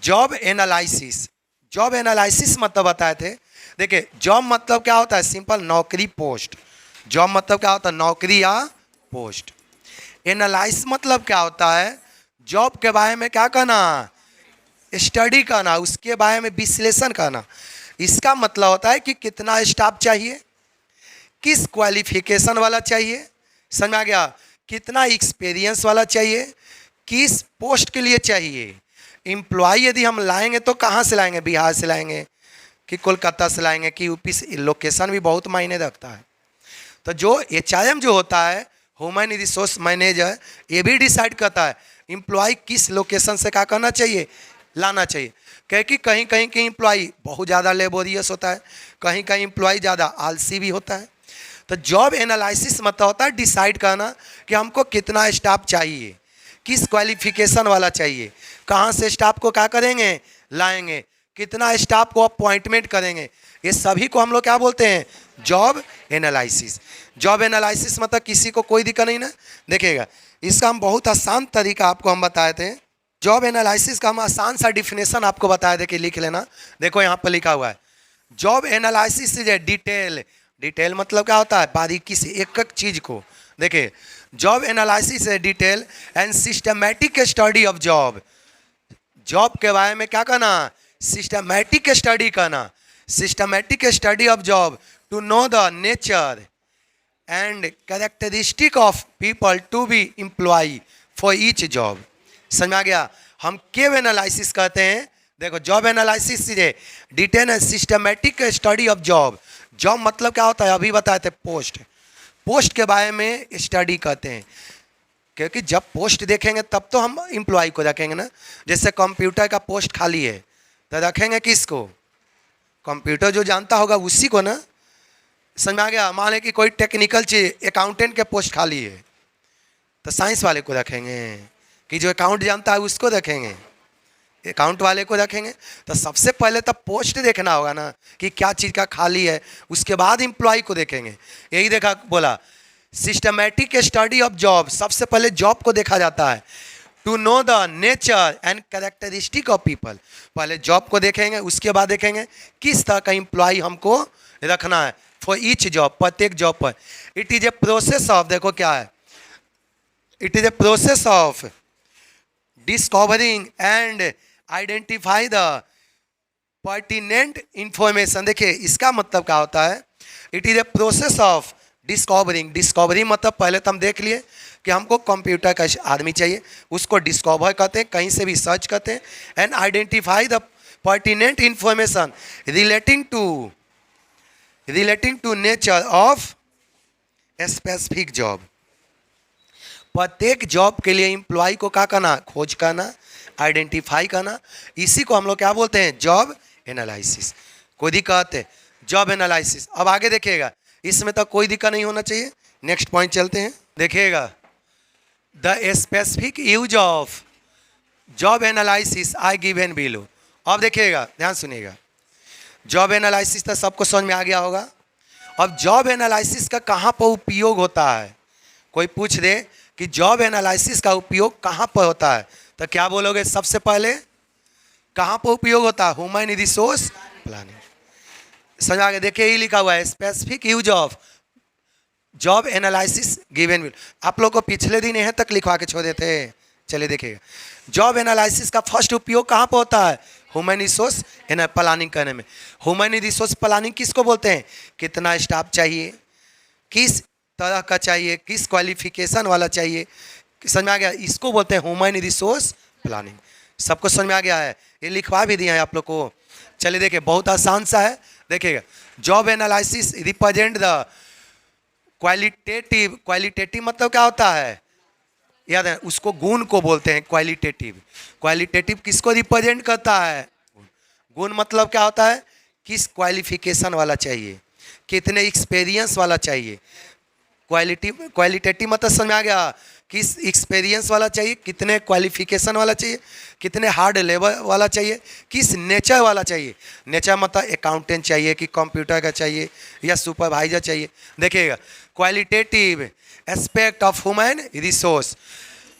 Job analysis, job analysis मतलब बताए थे। देखिए जॉब मतलब क्या होता है, सिंपल नौकरी पोस्ट। जॉब मतलब क्या होता है, नौकरी या पोस्ट। एनालाइज मतलब क्या होता है, जॉब के बारे में क्या करना, स्टडी करना, उसके बारे में विश्लेषण करना। इसका मतलब होता है कि कितना स्टाफ चाहिए, किस क्वालिफिकेशन वाला चाहिए, समझ में आ गया, कितना एक्सपीरियंस वाला चाहिए, किस पोस्ट के लिए चाहिए। एम्प्लॉय यदि हम लाएंगे तो कहाँ से लाएंगे, बिहार से लाएंगे कि कोलकाता से लाएंगे कि यूपी से, लोकेशन भी बहुत मायने रखता है। तो जो एचआरएम जो होता है, ह्यूमन रिसोर्स मैनेजर, ये भी डिसाइड करता है एम्प्लॉय किस लोकेशन से क्या करना चाहिए, लाना चाहिए। क्योंकि कहीं कहीं के एम्प्लॉय बहुत ज़्यादा लेबोरियस होता है, कहीं कहीं एम्प्लॉय ज़्यादा आलसी भी होता है। तो जॉब एनालिसिस मतलब होता है डिसाइड करना कि हमको कितना स्टाफ चाहिए, किस क्वालिफिकेशन वाला चाहिए, कहाँ से स्टाफ को क्या करेंगे, लाएंगे, कितना स्टाफ को अपॉइंटमेंट करेंगे। ये सभी को हम लोग क्या बोलते हैं, जॉब एनालिसिस। जॉब एनालिसिस मतलब किसी को कोई दिक्कत नहीं ना। देखिएगा इसका हम बहुत आसान तरीका आपको हम बताए थे। जॉब एनालिसिस का हम आसान सा डिफिनेशन आपको बताए थे कि लिख लेना। देखो यहाँ पर लिखा हुआ है, job analysis is a detail. Detail मतलब क्या होता है, बारीकी से एक एक चीज को। देखिए जॉब एनालिसिस है detail and systematic study of job. Job के बारे में क्या करना, सिस्टमैटिक स्टडी करना, systematic study of job to know the nature and characteristic of people to be employ for each job. समझ आ गया, हम क्यों एनालिसिस करते हैं। देखो जॉब एनालिसिस से detail and systematic study of job. Job मतलब क्या होता है, अभी बताए थे पोस्ट। पोस्ट के बारे में स्टडी करते हैं, क्योंकि जब पोस्ट देखेंगे तब तो हम एम्प्लॉय को रखेंगे ना। जैसे कंप्यूटर का पोस्ट खाली है तो रखेंगे किसको, कंप्यूटर जो जानता होगा उसी को ना। समझ में आ गया, मान लें कि कोई टेक्निकल चीज अकाउंटेंट के पोस्ट खाली है तो साइंस वाले को रखेंगे, कि जो अकाउंट जानता है उसको रखेंगे, अकाउंट वाले को रखेंगे। तो सबसे पहले तो पोस्ट देखना होगा ना कि क्या चीज़ का खाली है, उसके बाद एम्प्लॉय को देखेंगे। यही देखा, बोला सिस्टमैटिक स्टडी ऑफ जॉब, सबसे पहले जॉब को देखा जाता है। To know the nature and characteristic of people, पहले जॉब को देखेंगे, उसके बाद देखेंगे किस तरह का एम्प्लॉय हमको रखना है फॉर ईच जॉब, प्रत्येक जॉब पर। It is a process of, देखो क्या है, it is a process of discovering and identify the pertinent information. देखिए इसका मतलब क्या होता है, it is a process of discovering. Discovery मतलब पहले तो हम देख लिए कि हमको कंप्यूटर का आदमी चाहिए, उसको डिस्कवर करते हैं, कहीं से भी सर्च करते हैं, and identify the pertinent information relating to nature of specific job. प्रत्येक जॉब के लिए एम्प्लॉय को क्या करना, खोज करना, आइडेंटिफाई करना, इसी को हम लोग क्या बोलते हैं, जॉब एनालिसिस। कोई दिक्कत है, जॉब एनालिसिस। अब आगे देखिएगा, इसमें तो कोई दिक्कत नहीं होना चाहिए। नेक्स्ट पॉइंट चलते हैं, देखिएगा the specific use of job analysis I given below. अब देखिएगा, ध्यान सुनिएगा, जॉब एनालिसिस तो सबको समझ में आ गया होगा। अब जॉब एनालिसिस का कहाँ पर उपयोग होता है, कोई पूछ दे कि जॉब एनालिसिस का उपयोग कहाँ पर होता है, तो क्या बोलोगे, सबसे पहले कहाँ पर उपयोग होता है, ह्यूमन रिसोर्स प्लानिंग। समझ आ गया, देखिए ये लिखा हुआ है specific use of job analysis given will. आप लोग को पिछले दिन यहाँ तक लिखवा के छोड़े थे। चलिए देखिएगा, जॉब एनालिसिस का फर्स्ट उपयोग कहाँ पर होता है, ह्यूमन रिसोर्स प्लानिंग करने में। ह्यूमन रिसोर्स प्लानिंग किसको बोलते हैं, कितना स्टाफ चाहिए, किस तरह का चाहिए, किस क्वालिफिकेशन वाला चाहिए, समझ में आ गया, इसको बोलते हैं ह्यूमन रिसोर्स प्लानिंग। सबको समझ में आ गया है, ये लिखवा भी दिया है आप लोग को। चलिए देखिए, बहुत आसान सा है। देखिएगा, job analysis represent the qualitative. Qualitative मतलब क्या होता है, याद है, उसको गुण को बोलते हैं क्वालिटेटिव। क्वालिटेटिव किसको रिप्रेजेंट करता है, गुण मतलब क्या होता है, किस क्वालिफिकेशन वाला चाहिए, कितने एक्सपीरियंस वाला चाहिए। क्वालिटेटिव मतलब समझ में आ गया, किस एक्सपीरियंस वाला चाहिए, कितने क्वालिफिकेशन वाला चाहिए, कितने हार्ड लेवल वाला चाहिए, किस नेचर वाला चाहिए। नेचर मतलब अकाउंटेंट चाहिए कि कंप्यूटर का चाहिए या सुपरवाइजर चाहिए। देखिएगा, qualitative aspect of human resource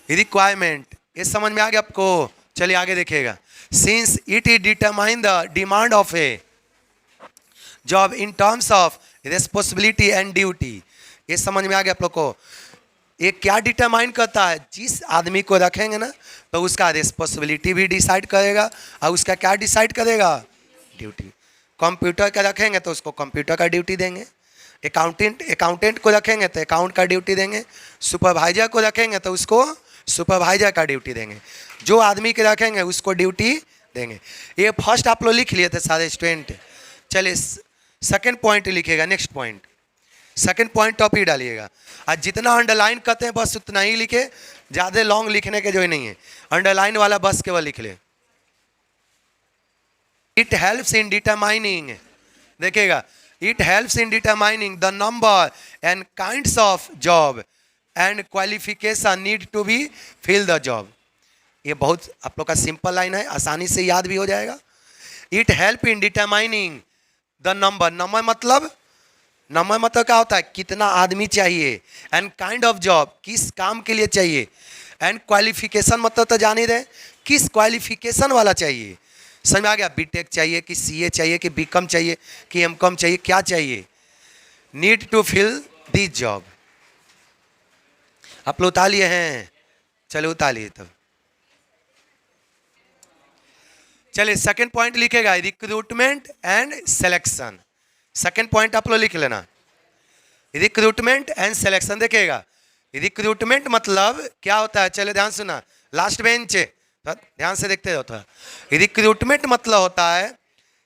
requirement, ये समझ में आ गया आपको। चलिए आगे देखिएगा, since it is determine the demand of A job in terms of responsibility and duty. ये समझ में आ गया आप लोग को? ये क्या डिटरमाइन करता है? जिस आदमी को रखेंगे ना तो उसका रिस्पॉन्सिबिलिटी भी डिसाइड करेगा और उसका क्या डिसाइड करेगा? ड्यूटी। कंप्यूटर का रखेंगे तो उसको कंप्यूटर का ड्यूटी देंगे, अकाउंटेंट को रखेंगे तो अकाउंट का ड्यूटी देंगे, सुपरवाइजर को रखेंगे तो उसको सुपरवाइजर का ड्यूटी देंगे, जो आदमी के रखेंगे उसको ड्यूटी देंगे। ये फर्स्ट आप लोग लिख लिए थे सारे स्टूडेंट। चलिए सेकंड पॉइंट लिखिएगा, next point, second point topic डालिएगा। आज जितना अंडरलाइन करते हैं बस उतना ही लिखे, ज़्यादा लॉन्ग लिखने के जो ही नहीं है, अंडरलाइन वाला बस केवल लिख ले। इट हेल्प्स इन डिटरमाइनिंग, देखिएगा, it helps in determining the number and kinds of job and qualification need to be fill the job. ये बहुत आप लोग का सिंपल लाइन है, आसानी से याद भी हो जाएगा। It help in determining the number, number मतलब क्या होता है? कितना आदमी चाहिए, एंड काइंड ऑफ जॉब, किस काम के लिए चाहिए, एंड क्वालिफिकेशन मतलब तो जान ही रहे किस क्वालिफिकेशन वाला चाहिए। समझ में आ गया? बीटेक चाहिए कि सीए चाहिए कि बीकॉम चाहिए कि एमकॉम चाहिए, क्या चाहिए? Need to fill this job. आप लोग उतार लिए हैं? चलो उतार लिए तब। चलिए सेकंड पॉइंट लिखेगा, recruitment and selection. Second point आप लोग लिख लेना, रिक्रूटमेंट एंड सिलेक्शन। देखिएगा, रिक्रूटमेंट मतलब क्या होता है? चलिए ध्यान सुना, लास्ट बेंच तो ध्यान से देखते हो। रिक्रूटमेंट मतलब होता है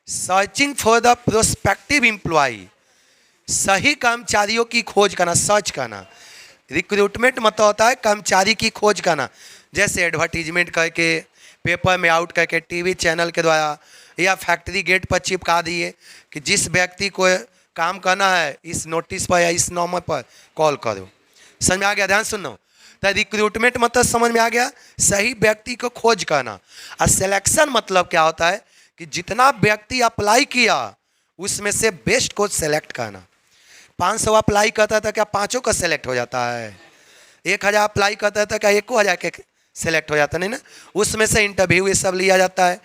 searching for the prospective employ, सही कर्मचारियों की खोज करना, सर्च करना। रिक्रूटमेंट मतलब होता है कर्मचारी की खोज करना, जैसे एडवर्टीजमेंट करके, पेपर में आउट करके, टीवी चैनल के द्वारा, या फैक्ट्री गेट पर चिपका दिए कि जिस व्यक्ति को काम करना है इस नोटिस पर या इस नंबर पर कॉल करो। समझ में आ गया? ध्यान सुनो, तो रिक्रूटमेंट मतलब समझ में आ गया, सही व्यक्ति को खोज करना। और सिलेक्शन मतलब क्या होता है कि जितना व्यक्ति अप्लाई किया उसमें से बेस्ट को सेलेक्ट करना। 500 अप्लाई करता था, क्या 500 का सेलेक्ट हो जाता है? 1000 अप्लाई करता था, क्या 1000 के सेलेक्ट हो जाता? नहीं ना, उसमें से इंटरव्यू ये सब लिया जाता है,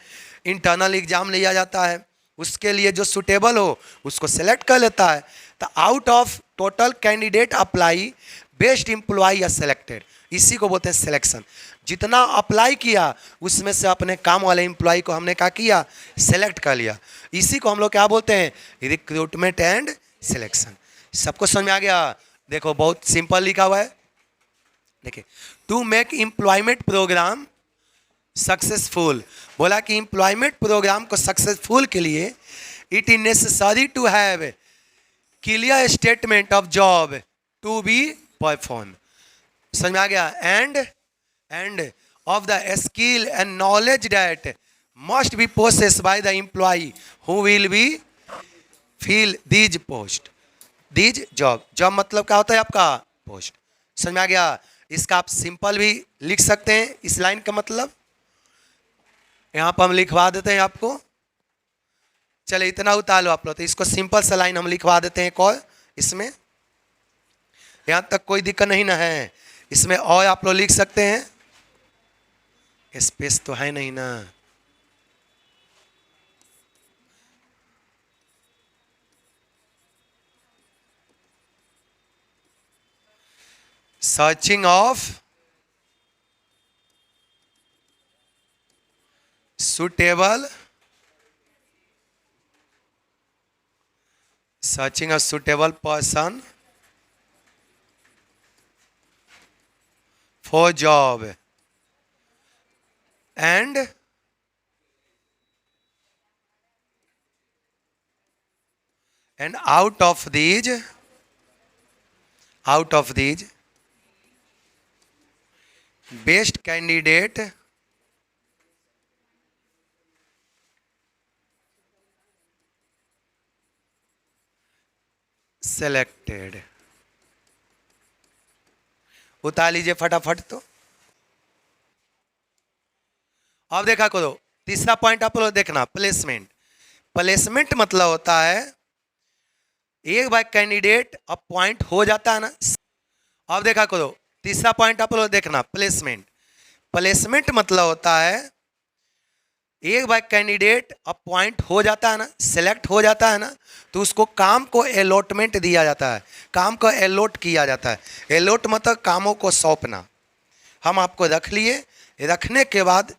इंटरनल एग्जाम लिया जाता है, उसके लिए जो सुटेबल हो उसको सेलेक्ट कर लेता है। तो out of total candidate apply best employ are selected, इसी को बोलते हैं सिलेक्शन। जितना अप्लाई किया उसमें से अपने काम वाले एम्प्लॉय को हमने क्या किया? सेलेक्ट कर लिया। इसी को हम लोग क्या बोलते हैं? Recruitment and selection. सबको समझ में आ गया? देखो बहुत सिंपल लिखा हुआ है, देखिए, to make employment program successful, बोला कि एम्प्लॉयमेंट प्रोग्राम को सक्सेसफुल के लिए it is necessary to have clear statement of job to be perform. समझ में आ गया? And of the skill and knowledge that must be possessed by the employ who will be fill these post, these job. Job मतलब क्या होता है? आपका post. समझ में आ गया? इसका आप सिंपल भी लिख सकते हैं, इस लाइन का मतलब यहाँ पर हम लिखवा देते हैं आपको। चले इतना उतार लो आप लोग, तो इसको सिंपल सा लाइन हम लिखवा देते हैं। और इसमें यहाँ तक कोई दिक्कत नहीं ना है? इसमें और आप लोग लिख सकते हैं, स्पेस तो है नहीं ना। Searching of suitable, searching a suitable person for job and out of these best candidate selected. उतार लीजिए फटाफट। तो अब देखा करो, तीसरा पॉइंट आप लोग देखना, प्लेसमेंट। प्लेसमेंट मतलब होता है एक बार कैंडिडेट अपॉइंट हो जाता है ना। अब देखा करो, तीसरा पॉइंट आप लोग देखना, प्लेसमेंट। प्लेसमेंट मतलब होता है एक बार कैंडिडेट अपॉइंट हो जाता है ना, सेलेक्ट हो जाता है ना, तो उसको काम को अलॉटमेंट दिया जाता है, काम को अलॉट किया जाता है। अलॉट मतलब कामों को सौंपना। हम आपको रख लिए, रखने के बाद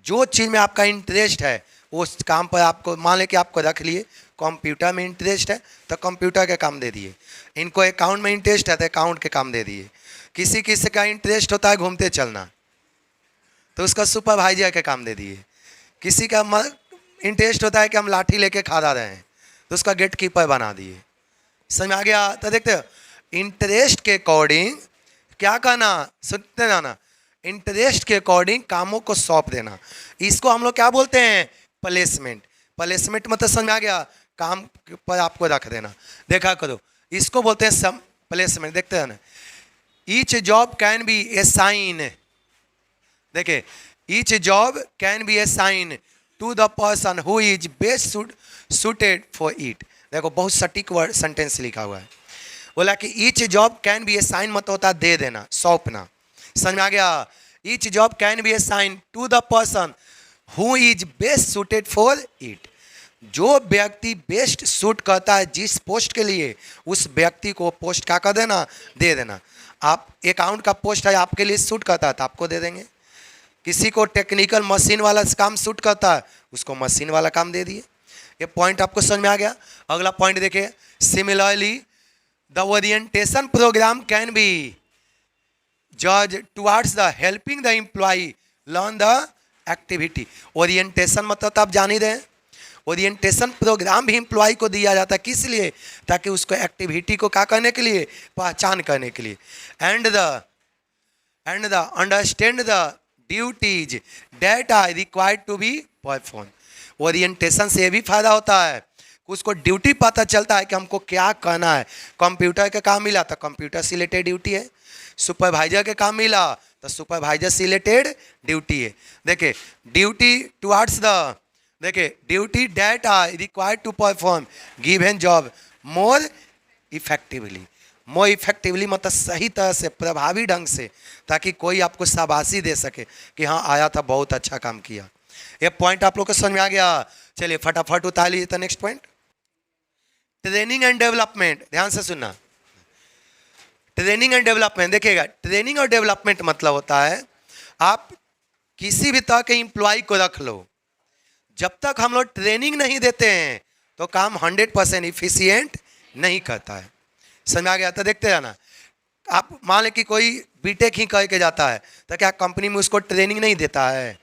जो चीज़ में आपका इंटरेस्ट है उस काम पर आपको, मान लें कि आपको रख लिए, कंप्यूटर में इंटरेस्ट है तो कंप्यूटर के काम दे दिए, इनको अकाउंट में इंटरेस्ट है तो अकाउंट के काम दे दिए, किसी किसी का इंटरेस्ट होता है घूमते चलना तो उसका सुपरवाइजर के काम दे दिए, किसी का इंटरेस्ट होता है कि हम लाठी लेके खड़ा रहे हैं तो उसका गेट कीपर बना दिए। समझ में आ गया? तो देखते हो इंटरेस्ट के अकॉर्डिंग क्या करना, सुनते जाना, इंटरेस्ट के अकॉर्डिंग कामों को सौंप देना, इसको हम लोग क्या बोलते हैं, प्लेसमेंट। प्लेसमेंट मतलब समझ में आ गया, काम पर आपको रख देना। देखा करो, इसको बोलते हैं सम प्लेसमेंट। देखते हैं ना, each job can be assign, देखिए each job can be assign to the person who is best suited for it. देखो बहुत सटीक वर्ड सेंटेंस लिखा हुआ है, बोला कि each job can be assign मतलब होता है दे देना, सौंपना। समझ में आ गया? Each job can be assign to the person who is best suited for it. जो व्यक्ति बेस्ट सूट करता है जिस पोस्ट के लिए, उस व्यक्ति को पोस्ट क्या कर देना, दे देना। आप अकाउंट का पोस्ट है आपके लिए सूट करता है तो आपको दे देंगे, किसी को टेक्निकल मशीन वाला काम सूट करता है उसको मशीन वाला काम दे दिए। ये पॉइंट आपको समझ में आ गया? अगला पॉइंट देखिए, similarly the orientation programme can be जज towards the helping the employ learn the activity. Orientation मतलब तो आप जान ही रहे हैं, ओरिएंटेशन प्रोग्राम भी एम्प्लॉय को दिया जाता है, किस लिए, ताकि उसको एक्टिविटी को क्या करने के लिए, पहचान करने के लिए। And the understand the duties that are required to be perform. Orientation से भी फायदा होता है, उसको ड्यूटी पता चलता है कि हमको क्या करना है। कंप्यूटर का काम मिला तो कंप्यूटर से रिलेटेड ड्यूटी है, सुपरवाइजर के काम मिला तो सुपरवाइजर से रिलेटेड ड्यूटी है। देखिए ड्यूटी टुवर्ड्स द, देखिए duty that are required to perform given job more effectively. More effectively मतलब सही तरह से, प्रभावी ढंग से, ताकि कोई आपको शाबाशी दे सके कि हाँ आया था, बहुत अच्छा काम किया। ये पॉइंट आप लोग को समझ में आ गया? चलिए फटाफट उतार लीजिए तो next point, training and development. ध्यान से सुनना, ट्रेनिंग एंड डेवलपमेंट। देखिएगा ट्रेनिंग और डेवलपमेंट मतलब होता है आप किसी भी तरह के एम्प्लॉय को रख लो, जब तक हम लोग ट्रेनिंग नहीं देते हैं तो काम 100% इफिशियंट नहीं करता है। समझ में आ गया? तो देखते जाना, आप मान लें कि कोई बीटेक ही करके जाता है तो क्या कंपनी में उसको ट्रेनिंग नहीं देता है?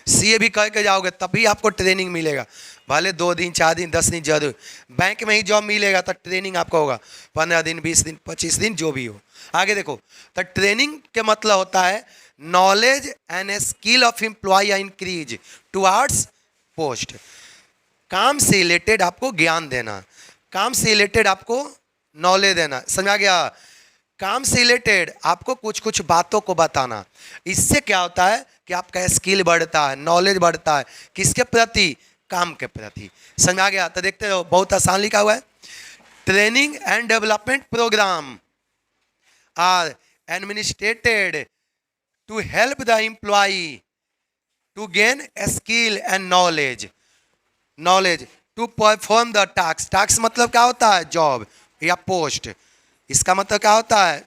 सीए भी करके जाओगे तभी आपको ट्रेनिंग मिलेगा, भले 2 दिन 4 दिन 10 दिन जरूर। बैंक में ही जॉब मिलेगा तो ट्रेनिंग आपको होगा 15 दिन 20 दिन 25 दिन जो भी हो। आगे देखो, तो ट्रेनिंग के मतलब होता है knowledge and skill of employ increase towards post. काम से रिलेटेड आपको ज्ञान देना, काम से रिलेटेड आपको नॉलेज देना। समझ आ गया? काम से रिलेटेड आपको कुछ कुछ बातों को बताना, इससे क्या होता है कि आपका स्किल बढ़ता है, नॉलेज बढ़ता है, किसके प्रति, काम के प्रति। समझ आ गया? तो देखते हो बहुत आसान लिखा हुआ है, training and development program are administered to help the employ to gain skill and knowledge to perform the task. Task मतलब क्या होता है, जॉब या पोस्ट। इसका मतलब क्या होता है,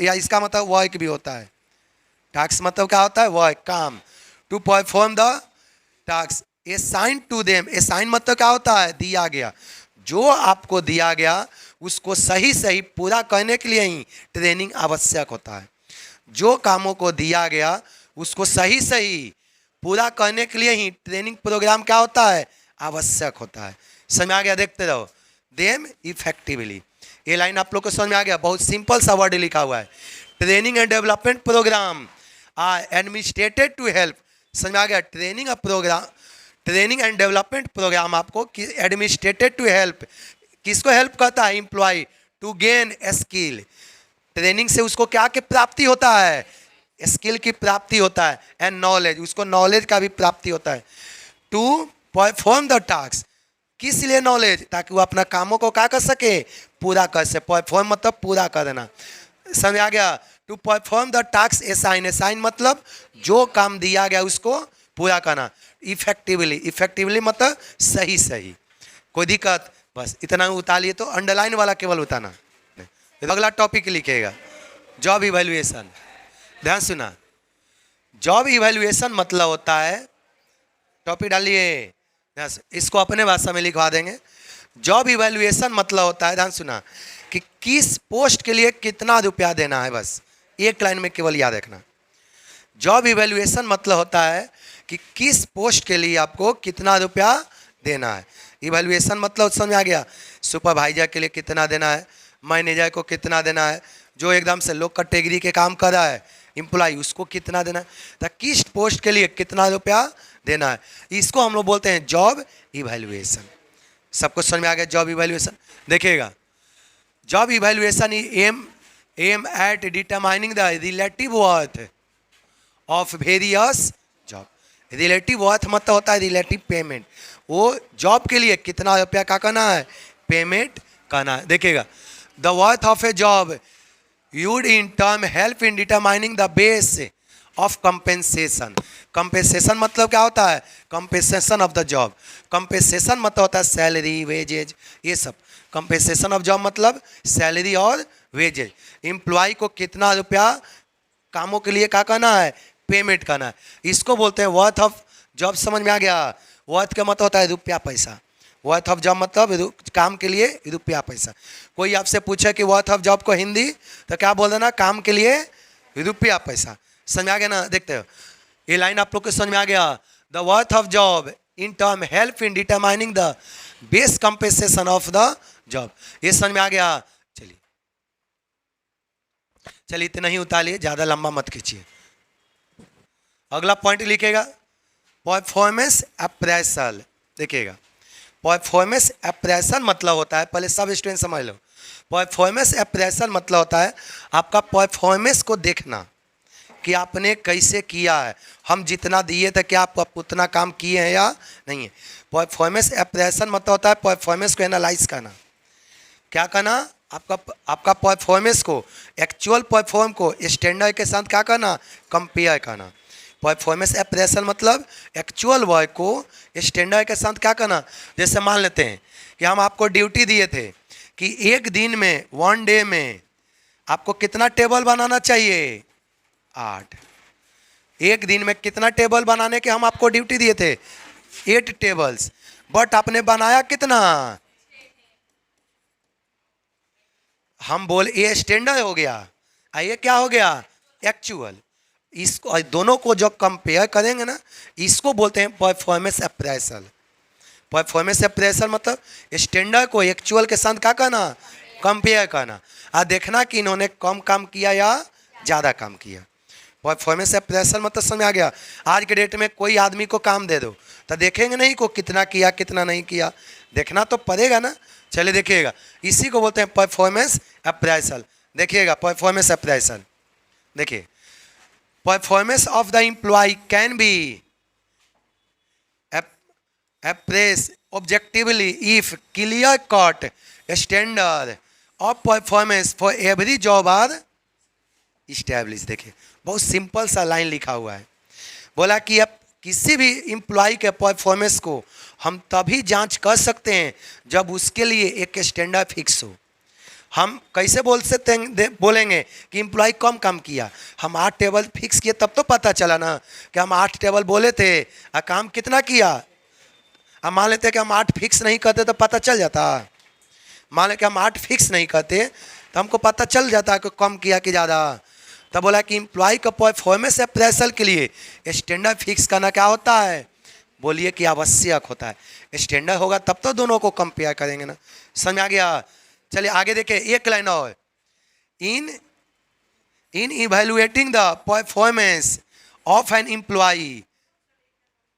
या इसका मतलब वर्क भी होता है। टास्क मतलब क्या होता है, वर्क, काम। To perform the task assign to them. Assign मतलब क्या होता है, दिया गया। जो आपको दिया गया उसको सही सही पूरा करने के लिए ही ट्रेनिंग आवश्यक होता है। जो कामों को दिया गया उसको सही सही पूरा करने के लिए ही ट्रेनिंग प्रोग्राम क्या होता है, आवश्यक होता है। समझ में आ गया? देखते रहो, देम इफेक्टिवली। ये लाइन आप लोग को समझ में आ गया? बहुत सिंपल सा वर्ड लिखा हुआ है, training and development program are administered to help. समझ में आ गया? ट्रेनिंग एंड डेवलपमेंट प्रोग्राम आपको एडमिनिस्ट्रेटेड टू हेल्प, किसको हेल्प करता है, employ to gain skill. Training से उसको क्या की प्राप्ति होता है, स्किल की प्राप्ति होता है, एंड नॉलेज, उसको नॉलेज का भी प्राप्ति होता है। टू परफॉर्म द टास्क, किस लिए नॉलेज, ताकि वो अपना कामों को क्या कर सके, पूरा कर सके। परफॉर्म मतलब पूरा करना। समझ आ गया? To perform the task assign. Assign मतलब जो काम दिया गया उसको पूरा करना, इफेक्टिवली, इफेक्टिवली मतलब सही सही, कोई दिक्कत, बस इतना उतारिए। तो अंडरलाइन वाला केवल उतारना। अगला टॉपिक लिखेगा जॉब इवैल्यूएशन। ध्यान सुना, जॉब इवैल्यूएशन मतलब होता है, टॉपिक डालिए, इसको अपने भाषा में लिखवा देंगे। जॉब इवैल्यूएशन मतलब होता है, ध्यान सुना, कि किस पोस्ट के लिए कितना रुपया देना है, बस एक लाइन में केवल याद रखना। जॉब इवैल्यूएशन मतलब होता है कि किस पोस्ट के लिए आपको कितना रुपया देना है। इवैल्यूएशन मतलब समझ आ गया, सुपरवाइजर के लिए कितना देना है, मैनेजर को कितना देना है, जो एकदम से लो कैटेगरी के काम कर रहा है एम्प्लॉय, उसको कितना देना है, तो किस पोस्ट के लिए कितना रुपया देना है, इसको हम लोग बोलते हैं जॉब इवैल्यूएशन। सबको समझ में आ गया जॉब इवैल्यूएशन। देखिएगा, job evaluation aim at determining the relative worth of various job. Relative worth मतलब होता है रिलेटिव पेमेंट, वो जॉब के लिए कितना रुपया का करना है, पेमेंट करना है। देखिएगा, the worth of A job you'd in term help in determining the base of compensation. Compensation मतलब क्या होता है, compensation of the job. Compensation मतलब होता है सैलरी, वेजेज, ये सब। कंपेंसेशन ऑफ जॉब मतलब सैलरी और वेजेज। एम्प्लॉय को कितना रुपया कामों के लिए क्या करना है, पेमेंट करना है, इसको बोलते हैं वर्थ ऑफ जॉब। समझ में आ गया, वर्थ का मतलब होता है रुपया पैसा। वर्थ ऑफ जॉब मतलब काम के लिए रुपया पैसा। कोई आपसे पूछे कि वर्थ ऑफ जॉब को हिंदी, तो क्या बोल देना, काम के लिए रुपया पैसा। समझ में आ गया ना, देखते हो ये लाइन आप लोग को समझ में आ गया। The worth of job in term help in determining the base compensation of the job. ये समझ में आ गया। चलिए चलिए इतना ही उतारिए, ज़्यादा लंबा मत खींचिए। अगला पॉइंट लिखेगा परफॉर्मेंस अप्रेसल। देखिएगा, परफॉर्मेंस अप्रेसल मतलब होता है, पहले सब स्टूडेंट समझ लो, परफॉर्मेंस अप्रेसल मतलब होता है आपका परफॉर्मेंस को देखना कि आपने कैसे किया है, हम जितना दिए थे क्या आप उतना काम किए हैं या नहीं है। परफॉर्मेंस अप्रेसल मतलब होता है परफॉर्मेंस को एनालाइज करना, क्या करना, आपका परफॉर्मेंस को, एक्चुअल परफॉर्म को स्टैंडर्ड के साथ क्या करना, कंपेयर करना। परफॉर्मेंस अप्रेसल मतलब एक्चुअल वर्क को स्टैंडर्ड के साथ क्या करना। जैसे मान लेते हैं कि हम आपको ड्यूटी दिए थे कि एक दिन में, वन डे में आपको कितना टेबल बनाना चाहिए, 8। एक दिन में कितना टेबल बनाने के हम आपको ड्यूटी दिए थे, 8 टेबल्स, बट आपने बनाया कितना, हम बोले ये स्टैंडर्ड हो गया, ये क्या हो गया, एक्चुअल। इसको दोनों को जब कंपेयर करेंगे ना, इसको बोलते हैं परफॉर्मेंस अप्रेसल। परफॉर्मेंस अप्रेसल मतलब स्टैंडर्ड को एक्चुअल के साथ क्या करना, कंपेयर करना, और देखना कि इन्होंने कम काम किया या ज़्यादा काम किया। परफॉर्मेंस अप्रेसल मतलब समझ आ गया। आज के डेट में कोई आदमी को काम दे दो तो देखेंगे नहीं को कितना किया कितना नहीं किया, देखना तो पड़ेगा ना। चलिए देखिएगा, इसी को बोलते हैं परफॉर्मेंस अप्रेसल। देखिएगा परफॉर्मेंस अप्रेसल, देखिए performance of the employ can be appraised objectively if clear cut standard of performance for every job are established। देखिए बहुत सिंपल सा लाइन लिखा हुआ है, बोला कि अब किसी भी एम्प्लॉय के परफॉर्मेंस को हम तभी जांच कर सकते हैं जब उसके लिए एक स्टैंडर्ड फिक्स हो। हम कैसे बोल सकते हैं, बोलेंगे कि एम्प्लॉय कम काम किया, हम 8 टेबल फिक्स किए तब तो पता चला ना कि हम 8 टेबल बोले थे और काम कितना किया। अब मान लेते हैं कि हम 8 फिक्स नहीं करते तो पता चल जाता, मान लें कि हम 8 फिक्स नहीं करते तो हमको पता चल जाता है कि कम किया कि ज़्यादा। तब बोला कि एम्प्लॉय का परफॉर्मेंस अप्रेसल के लिए स्टैंडर्ड फिक्स करना क्या होता है, बोलिए कि आवश्यक होता है। स्टैंडर्ड होगा तब तो दोनों को कंपेयर करेंगे ना, समझ आ गया। चलिए आगे देखिए, एक लाइन और, in evaluating the performance of an employ,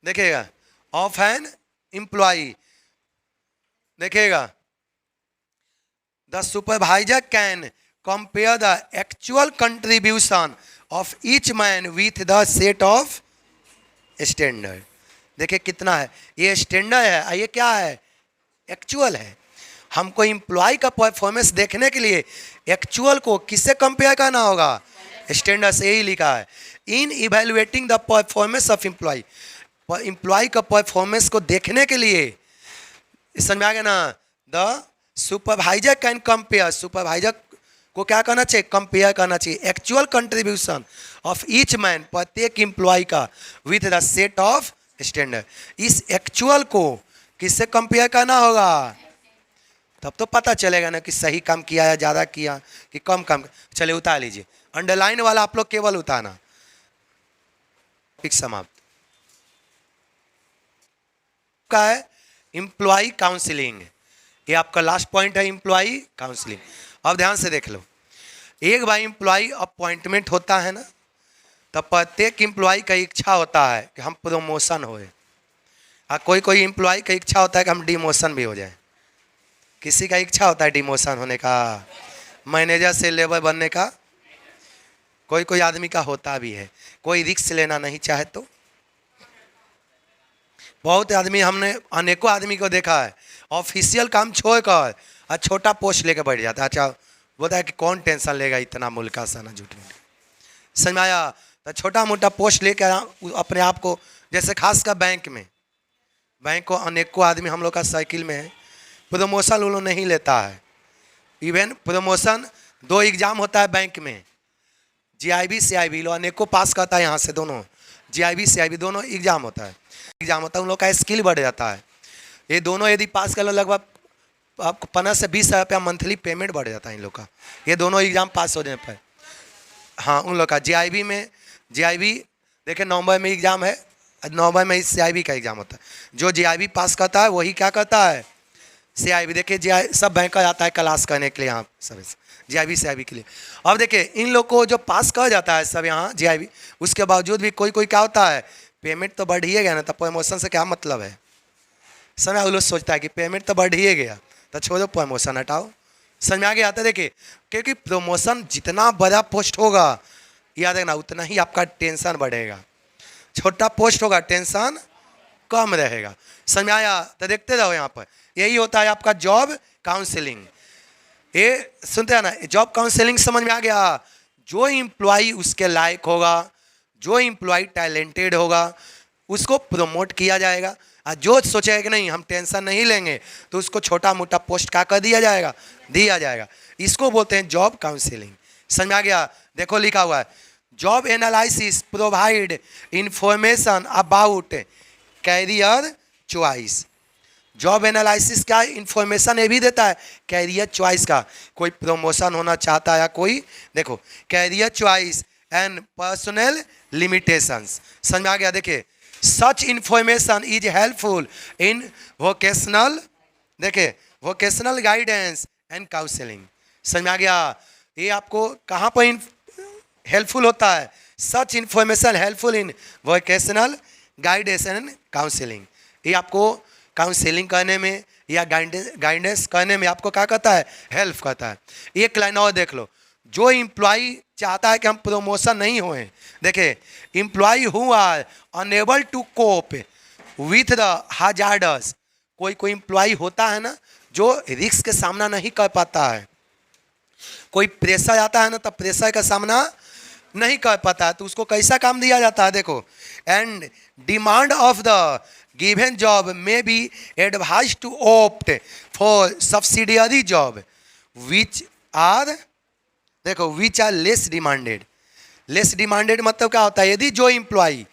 देखिएगा ऑफ एन एम्प्लॉय, देखिएगा the supervisor can compare the actual contribution of each man with the set of standard. देखिए कितना है, ये स्टैंडर्ड है, ये क्या है, एक्चुअल है। हमको एम्प्लॉय का परफॉर्मेंस देखने के लिए एक्चुअल को किससे कंपेयर करना होगा, स्टैंडर्ड से, यही लिखा है। In evaluating the performance of employ, employ का परफॉर्मेंस को देखने के लिए, समझ में आ गया ना, the supervisor can compare, supervisor को क्या करना चाहिए, कंपेयर करना चाहिए actual contribution of each man, प्रत्येक एम्प्लॉय का, with the set of standard. इस एक्चुअल को किससे कंपेयर करना होगा, तब तो पता चलेगा ना कि सही काम किया या ज़्यादा किया कि कम काम। चलिए उतार लीजिए, अंडरलाइन वाला आप लोग केवल उतारना। समाप्त का है एम्प्लॉय काउंसलिंग, ये आपका लास्ट पॉइंट है, एम्प्लॉय काउंसलिंग। अब ध्यान से देख लो, एक बार एम्प्लॉय अपॉइंटमेंट होता है ना, तब प्रत्येक एम्प्लॉय का इच्छा होता है कि हम प्रमोशन होए, और कोई कोई एम्प्लॉय का इच्छा होता है कि हम डिमोशन भी हो जाए। किसी का इच्छा होता है डिमोशन होने का, मैनेजर से लेबर बनने का, कोई कोई आदमी का होता भी है। कोई रिस्क लेना नहीं चाहे तो, बहुत आदमी, हमने अनेकों आदमी को देखा है ऑफिशियल काम छोड़कर और छोटा पोस्ट लेकर बैठ जाता है। अच्छा बोलता है कि कौन टेंशन लेगा इतना मुल्का सा ना झूठ मूठ, समझ में आया। तो छोटा मोटा पोस्ट लेकर अपने आप को, जैसे खासकर बैंक में, बैंक को अनेकों आदमी हम लोग का साइकिल में है, प्रमोशन वो लोग नहीं लेता है। इवन प्रमोशन 2 एग्ज़ाम होता है बैंक में, GIB CIB, लोग अनेकों पास करता है यहाँ से, दोनों GIB CIB दोनों एग्जाम होता है, उन लोग का स्किल बढ़ जाता है। ये दोनों यदि पास कर लो, लगभग आपको 15 से 20 हज़ार रुपया मंथली पेमेंट बढ़ जाता है इन लोग का, ये दोनों एग्जाम पास हो जाने पर। हाँ, उन लोग का GIB में, GIB देखिए नवंबर में एग्ज़ाम है, नवंबर में CIB का एग्ज़ाम होता है। जो GIB पास करता है वही क्या करता है, CIB। देखिए GIB सब बैंक का जाता है क्लास करने के लिए यहाँ सब GIB CIB के लिए। अब देखिए इन लोग को जो पास कर जाता है सब यहाँ GIB, उसके बावजूद भी कोई कोई क्या होता है, पेमेंट तो बढ़ ही गया ना, तो प्रमोशन से क्या मतलब है। समय वो लोग सोचता है कि पेमेंट तो बढ़ ही गया, तो छोड़ो प्रमोशन हटाओ। समझ में आ गया आता, देखिए क्योंकि प्रमोशन जितना बड़ा पोस्ट होगा, याद रखना, उतना ही आपका टेंशन बढ़ेगा। छोटा पोस्ट होगा टेंशन कम रहेगा। समझ में आया, तो देखते रहो यहाँ पर, यही होता है आपका जॉब काउंसलिंग। ये सुनते हैं ना, जॉब काउंसलिंग समझ में आ गया। जो एम्प्लॉय उसके लायक होगा, जो एम्प्लॉय टैलेंटेड होगा, उसको प्रमोट किया जाएगा, और जो सोचेगा कि नहीं हम टेंशन नहीं लेंगे, तो उसको छोटा मोटा पोस्ट क्या कर दिया जाएगा। इसको बोलते हैं जॉब काउंसलिंग। समझ में आ गया, देखो लिखा हुआ है, job analysis provide information about career choice. Job analysis क्या इंफॉर्मेशन ये भी देता है कैरियर चॉइस का, कोई प्रमोशन होना चाहता है या कोई, देखो career choice and personal limitations. समझ में आ गया, देखिए such information is helpful in vocational, देखिए वोकेशनल गाइडेंस एंड काउंसलिंग। समझ में आ गया, ये आपको कहाँ पर हेल्पफुल होता है, सच information helpful in vocational guidance and counselling. ये आपको काउंसलिंग करने में या गाइडेंस करने में आपको क्या करता है, हेल्प करता है। एक लाइन और देख लो, जो एम्प्लॉय चाहता है कि हम प्रमोशन नहीं होए, देखिए employ who are unable to cope with the hazards. कोई कोई एम्प्लॉय होता है ना जो रिस्क का सामना नहीं कर पाता है, कोई प्रेशर आता है ना, तब प्रेशर का सामना नहीं कर पाता है, तो उसको कैसा काम दिया जाता है, देखो and demand of the given job में be advise to opt for subsidiary job which are, देखो which are less demanded. Less demanded मतलब क्या होता है, यदि जो एम्प्लॉय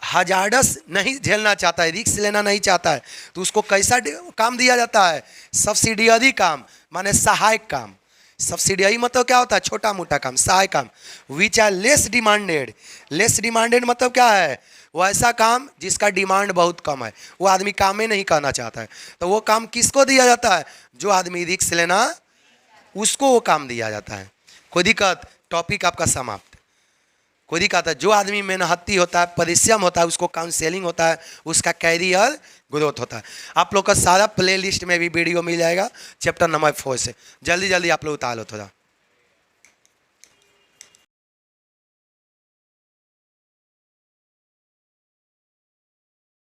हजार्डस नहीं झेलना चाहता है, रिस्क लेना नहीं चाहता है, तो उसको कैसा काम दिया जाता है, सब्सिडियरी काम, माने सहायक काम। सब्सिडियरी मतलब क्या होता है, छोटा मोटा काम, सहायक काम। Which are less demanded, less demanded मतलब क्या है, वो ऐसा काम जिसका डिमांड बहुत कम है, वो आदमी काम ही नहीं करना चाहता है, तो वो काम किसको दिया जाता है, जो आदमी रिस्क लेना, उसको वो काम दिया जाता है। कोई दिक्कत, टॉपिक आपका समाप्त। कोई दिक्कत है, जो आदमी मेहनती होता है, परिश्रम होता है, उसको काउंसलिंग होता है, उसका कैरियर ग्रोथ होता है। आप लोग का सारा प्ले लिस्ट में भी वीडियो मिल जाएगा चैप्टर नंबर 4 से, जल्दी जल्दी आप लोग उतार लो थोड़ा।